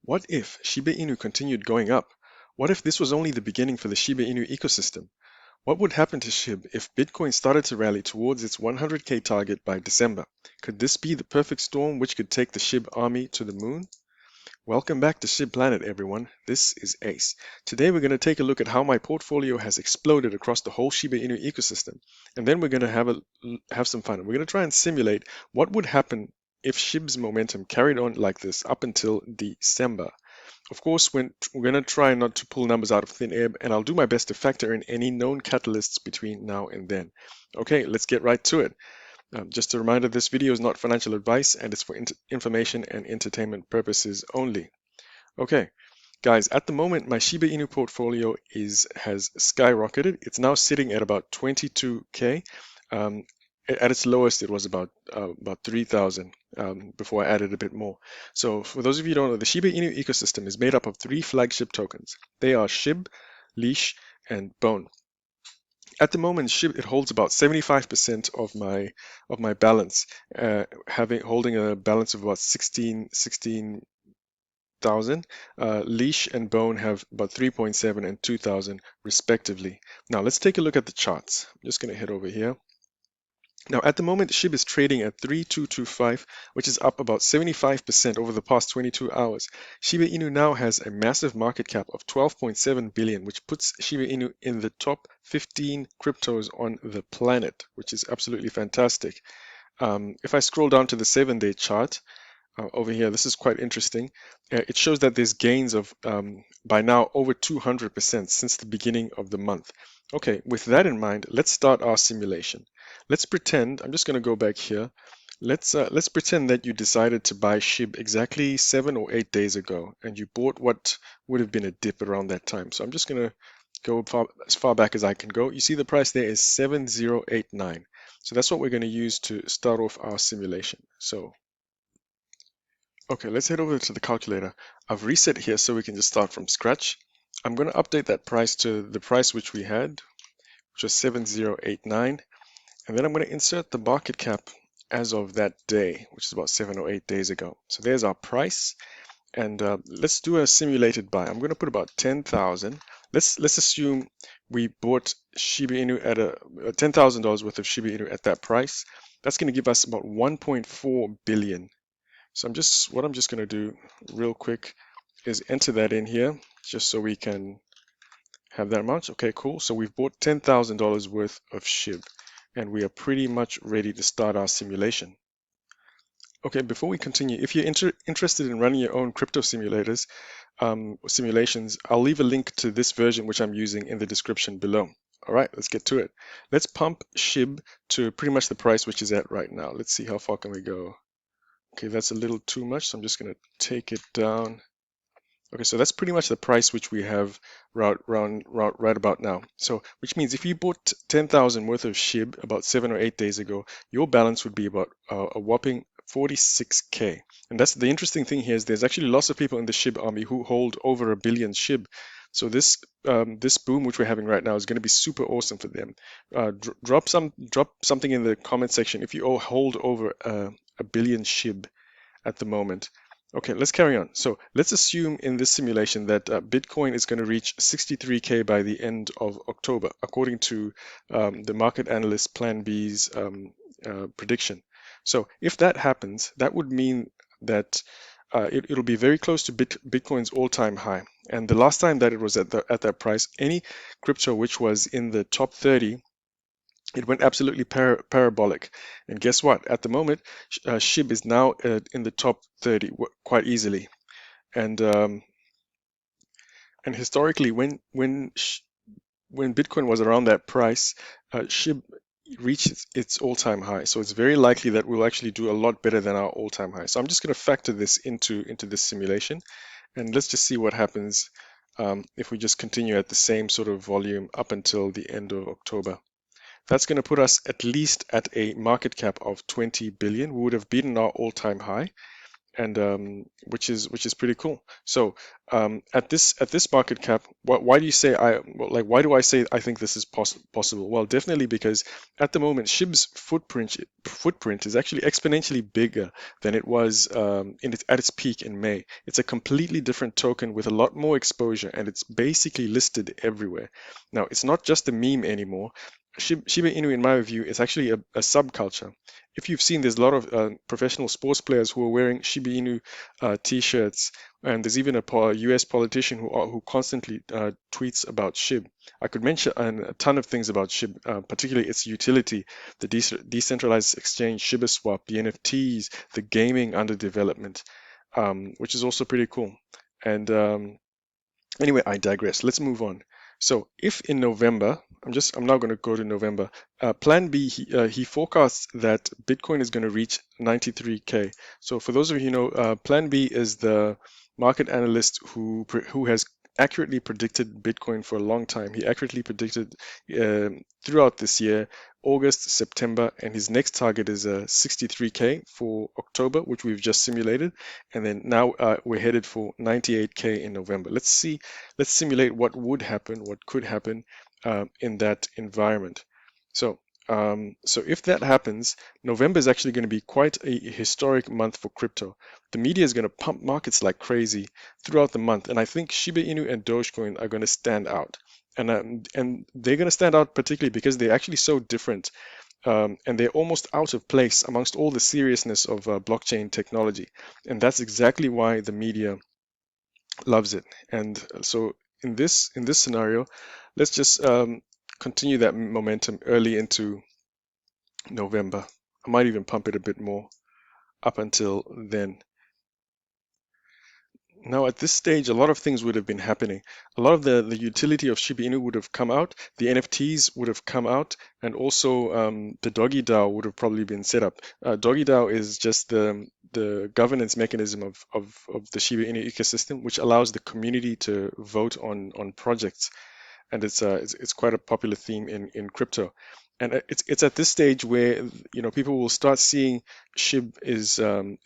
What if Shiba Inu continued going up? What if this was only the beginning for the Shiba Inu ecosystem? What would happen to SHIB if Bitcoin started to rally towards its 100K target by December? Could this be the perfect storm which could take the SHIB army to the moon? Welcome back to SHIB Planet, everyone. This is Ace. Today we're going to take a look at how my portfolio has exploded across the whole Shiba Inu ecosystem, and then we're going to have some fun. We're going to try and simulate what would happen if SHIB's momentum carried on like this up until December. Of course, we're going to try not to pull numbers out of thin air, and I'll do my best to factor in any known catalysts between now and then. Okay, let's get right to it. Just a reminder, this video is not financial advice and it's for information and entertainment purposes only. Okay, guys, at the moment, my Shiba Inu portfolio has skyrocketed. It's now sitting at about 22K. At its lowest, it was about 3,000 before I added a bit more. So for those of you who don't know, the Shiba Inu ecosystem is made up of three flagship tokens. They are SHIB, Leash, and Bone. At the moment, SHIB it holds about 75% of my balance, holding a balance of about 16,000. Leash and Bone have about 3.7 and 2,000 respectively. Now let's take a look at the charts. I'm just going to head over here. Now, at the moment, SHIB is trading at 3225, which is up about 75% over the past 22 hours. Shiba Inu now has a massive market cap of 12.7 billion, which puts Shiba Inu in the top 15 cryptos on the planet, which is absolutely fantastic. If I scroll down to the 7-day chart, over here, this is quite interesting. It shows that there's gains of by now over 200% since the beginning of the month. Okay, with that in mind, let's start our simulation. Let's pretend, I'm just going to go back here. Let's pretend that you decided to buy SHIB exactly 7 or 8 days ago, and you bought what would have been a dip around that time. So I'm just going to go as far back as I can go. You see the price there is 7089. So that's what we're going to use to start off our simulation. So okay, let's head over to the calculator. I've reset here so we can just start from scratch. I'm going to update that price to the price which we had, which was 7089. And then I'm going to insert the market cap as of that day, which is about 7 or 8 days ago. So there's our price. And let's do a simulated buy. I'm going to put about 10,000. Let's assume we bought Shiba Inu at $10,000 worth of Shiba Inu at that price. That's going to give us about 1.4 billion. So what I'm just going to do real quick is enter that in here just so we can have that amount. Okay, cool. So we've bought $10,000 worth of SHIB and we are pretty much ready to start our simulation. Okay, before we continue, if you're interested in running your own crypto simulations, I'll leave a link to this version which I'm using in the description below. All right, let's get to it. Let's pump SHIB to pretty much the price which is at right now. Let's see how far can we go. Okay, that's a little too much, so I'm just going to take it down. Okay, so that's pretty much the price which we have right about now. So, which means if you bought 10,000 worth of SHIB about 7 or 8 days ago, your balance would be about a whopping 46K. And that's the interesting thing here is there's actually lots of people in the SHIB army who hold over 1 billion SHIB. So this boom which we're having right now is going to be super awesome for them. Drop something in the comment section if you all hold over 1 billion SHIB at the moment. Okay, let's carry on. So let's assume in this simulation that Bitcoin is going to reach 63K by the end of October, according to the market analyst Plan B's prediction. So if that happens, that would mean that it'll be very close to Bitcoin's all-time high. And the last time that it was at that price, any crypto which was in the top 30, it went absolutely parabolic. And guess what? At the moment, SHIB is now in the top 30 quite easily. And historically, when Bitcoin was around that price, SHIB reached its all-time high. So it's very likely that we'll actually do a lot better than our all-time high. So I'm just going to factor this into this simulation, and let's just see what happens if we just continue at the same sort of volume up until the end of October. That's going to put us at least at a market cap of 20 billion. We would have beaten our all-time high. and which is pretty cool. So at this market cap, why do you say why do I say I think this is possible? Well, definitely because at the moment SHIB's footprint is actually exponentially bigger than it was at its peak in May. It's a completely different token with a lot more exposure, and it's basically listed everywhere. Now, it's not just a meme anymore. Shiba Inu, in my view, is actually a subculture. If you've seen, there's a lot of professional sports players who are wearing Shiba Inu t-shirts, and there's even a US politician who constantly tweets about SHIB. I could mention a ton of things about SHIB, particularly its utility, the decentralized exchange, Shiba Swap, the NFTs, the gaming under development, which is also pretty cool. And anyway, I digress. Let's move on. So, if in November, I'm now going to go to November. Plan B, he forecasts that Bitcoin is going to reach 93K. So, for those of you who know, Plan B is the market analyst who has accurately predicted Bitcoin for a long time. He accurately predicted throughout this year, August, September, and his next target is 63K for October, which we've just simulated, and then now we're headed for 98K in November. Let's simulate what would happen, what could happen in that environment. So if that happens, November is actually going to be quite a historic month for crypto. The media is going to pump markets like crazy throughout the month, and I think Shiba Inu and Dogecoin are going to stand out. And they're going to stand out particularly because they're actually so different, and they're almost out of place amongst all the seriousness of blockchain technology. And that's exactly why the media loves it. And so in this scenario, let's just continue that momentum early into November. I might even pump it a bit more up until then. Now, at this stage, a lot of things would have been happening. A lot of the utility of Shiba Inu would have come out, the NFTs would have come out, and also the Doggy DAO would have probably been set up. Doggy DAO is just the governance mechanism of the Shiba Inu ecosystem, which allows the community to vote on projects, and it's quite a popular theme in crypto. And it's at this stage where people will start seeing SHIB is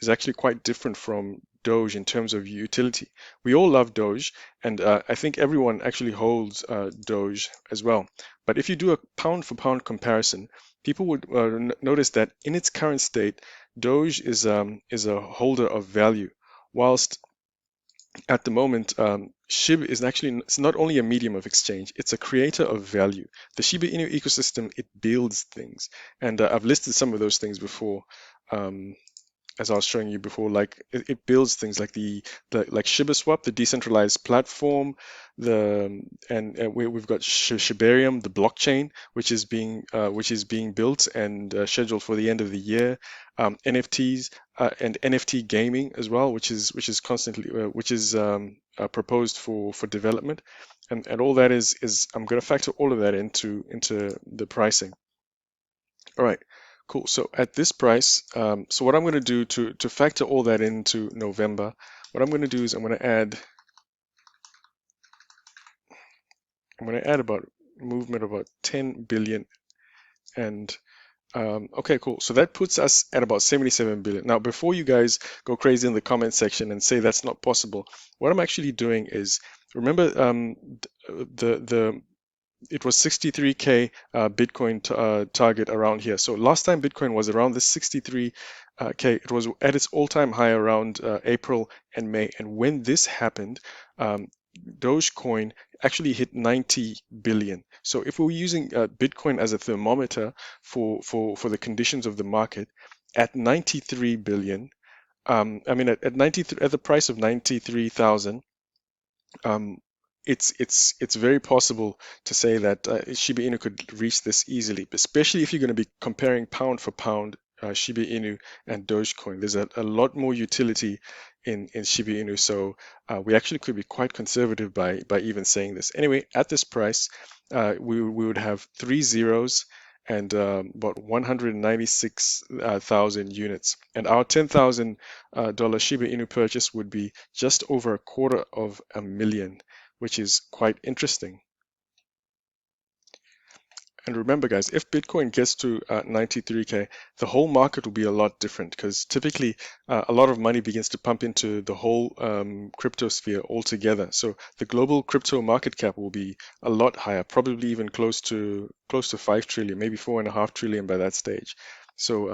actually quite different from Doge in terms of utility. We all love Doge, and I think everyone actually holds Doge as well. But if you do a pound for pound comparison, people would notice that in its current state, Doge is a holder of value, whilst at the moment, SHIB is actually it's not only a medium of exchange, it's a creator of value. The Shiba Inu ecosystem, it builds things. And I've listed some of those things before. Um, as I was showing you before, like it builds things like the like Shiba Swap, the decentralized platform, we've got Shibarium, the blockchain, which is being built and scheduled for the end of the year. NFTs and NFT gaming as well, which is constantly which is proposed for development, and all that is I'm going to factor all of that into the pricing. All right, cool. So at this price, so what I'm going to do to factor all that into November, what I'm going to do is I'm going to add about movement of about 10 billion, and okay, cool. So that puts us at about 77 billion. Now, before you guys go crazy in the comment section and say that's not possible, what I'm actually doing is remember the it was 63K Bitcoin target around here. So last time Bitcoin was around this 63K, it was at its all-time high around April and May. And when this happened, Dogecoin actually hit 90 billion. So if we were using Bitcoin as a thermometer for the conditions of the market, at 93 billion, at the price of 93,000, um, it's very possible to say that Shiba Inu could reach this easily, especially if you're going to be comparing pound for pound Shiba Inu and Dogecoin. There's a lot more utility in Shiba Inu, so we actually could be quite conservative by even saying this. Anyway, at this price, we would have three zeros and about 196,000 units, and our $10,000 Shiba Inu purchase would be just over a quarter of a million, which is quite interesting. And remember, guys, if Bitcoin gets to 93K, the whole market will be a lot different because typically a lot of money begins to pump into the whole crypto sphere altogether. So the global crypto market cap will be a lot higher, probably even close to 5 trillion, maybe 4.5 trillion by that stage. So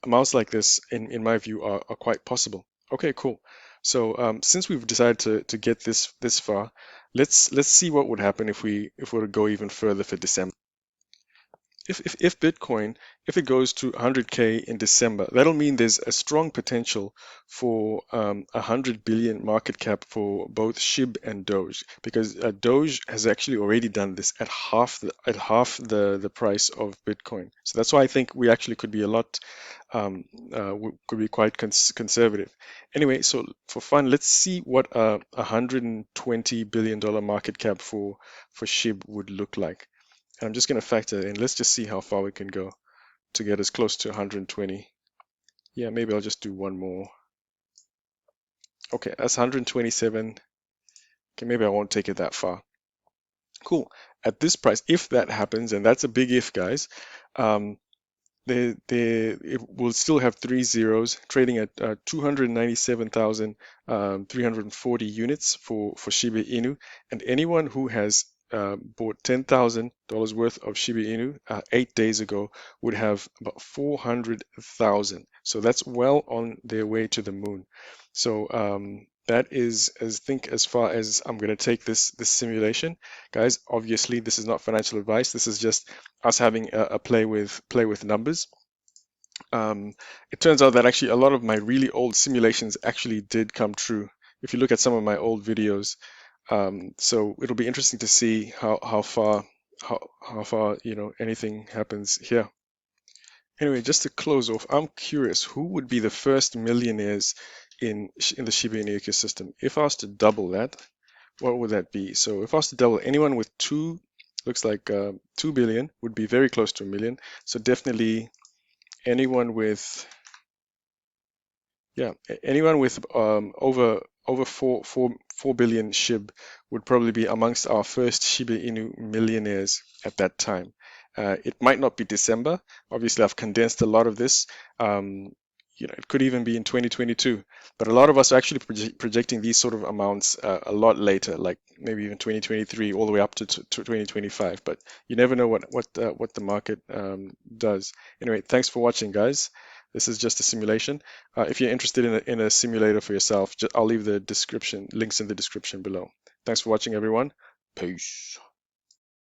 amounts like this, in my view, are quite possible. Okay, cool. So since we've decided to get this far, let's see what would happen if we were to go even further for December. If Bitcoin, if it goes to 100K in December, that'll mean there's a strong potential for 100 billion market cap for both SHIB and Doge, because Doge has actually already done this at half the price of Bitcoin. So that's why I think we actually could be a lot could be quite conservative. Anyway, so for fun, let's see what a $120 billion market cap for SHIB would look like. And I'm just going to factor in. Let's just see how far we can go to get as close to 120. Yeah, maybe I'll just do one more. Okay, that's 127. Okay, maybe I won't take it that far. Cool. At this price, if that happens, and that's a big if, guys, um, it will still have three zeros, trading at 297,340 units for Shiba Inu. And anyone who has bought $10,000 worth of Shiba Inu 8 days ago would have about 400,000. So that's well on their way to the moon. So that is, as far as I'm going to take this simulation, guys. Obviously, this is not financial advice. This is just us having a play with numbers. It turns out that actually a lot of my really old simulations actually did come true. If you look at some of my old videos, so it'll be interesting to see how far anything happens here. Anyway, just to close off, I'm curious who would be the first millionaires in the Shiba Inu ecosystem. If I was to double that, what would that be? So if I was to double, anyone with looks like 2 billion would be very close to a million. So definitely anyone with anyone with over 4 billion SHIB would probably be amongst our first Shiba Inu millionaires at that time. It might not be December. Obviously, I've condensed a lot of this. It could even be in 2022. But a lot of us are actually projecting these sort of amounts a lot later, like maybe even 2023, all the way up to 2025. But you never know what the market does. Anyway, thanks for watching, guys. This is just a simulation. If you're interested in a simulator for yourself, I'll leave the links in the description below. Thanks for watching, everyone. Peace.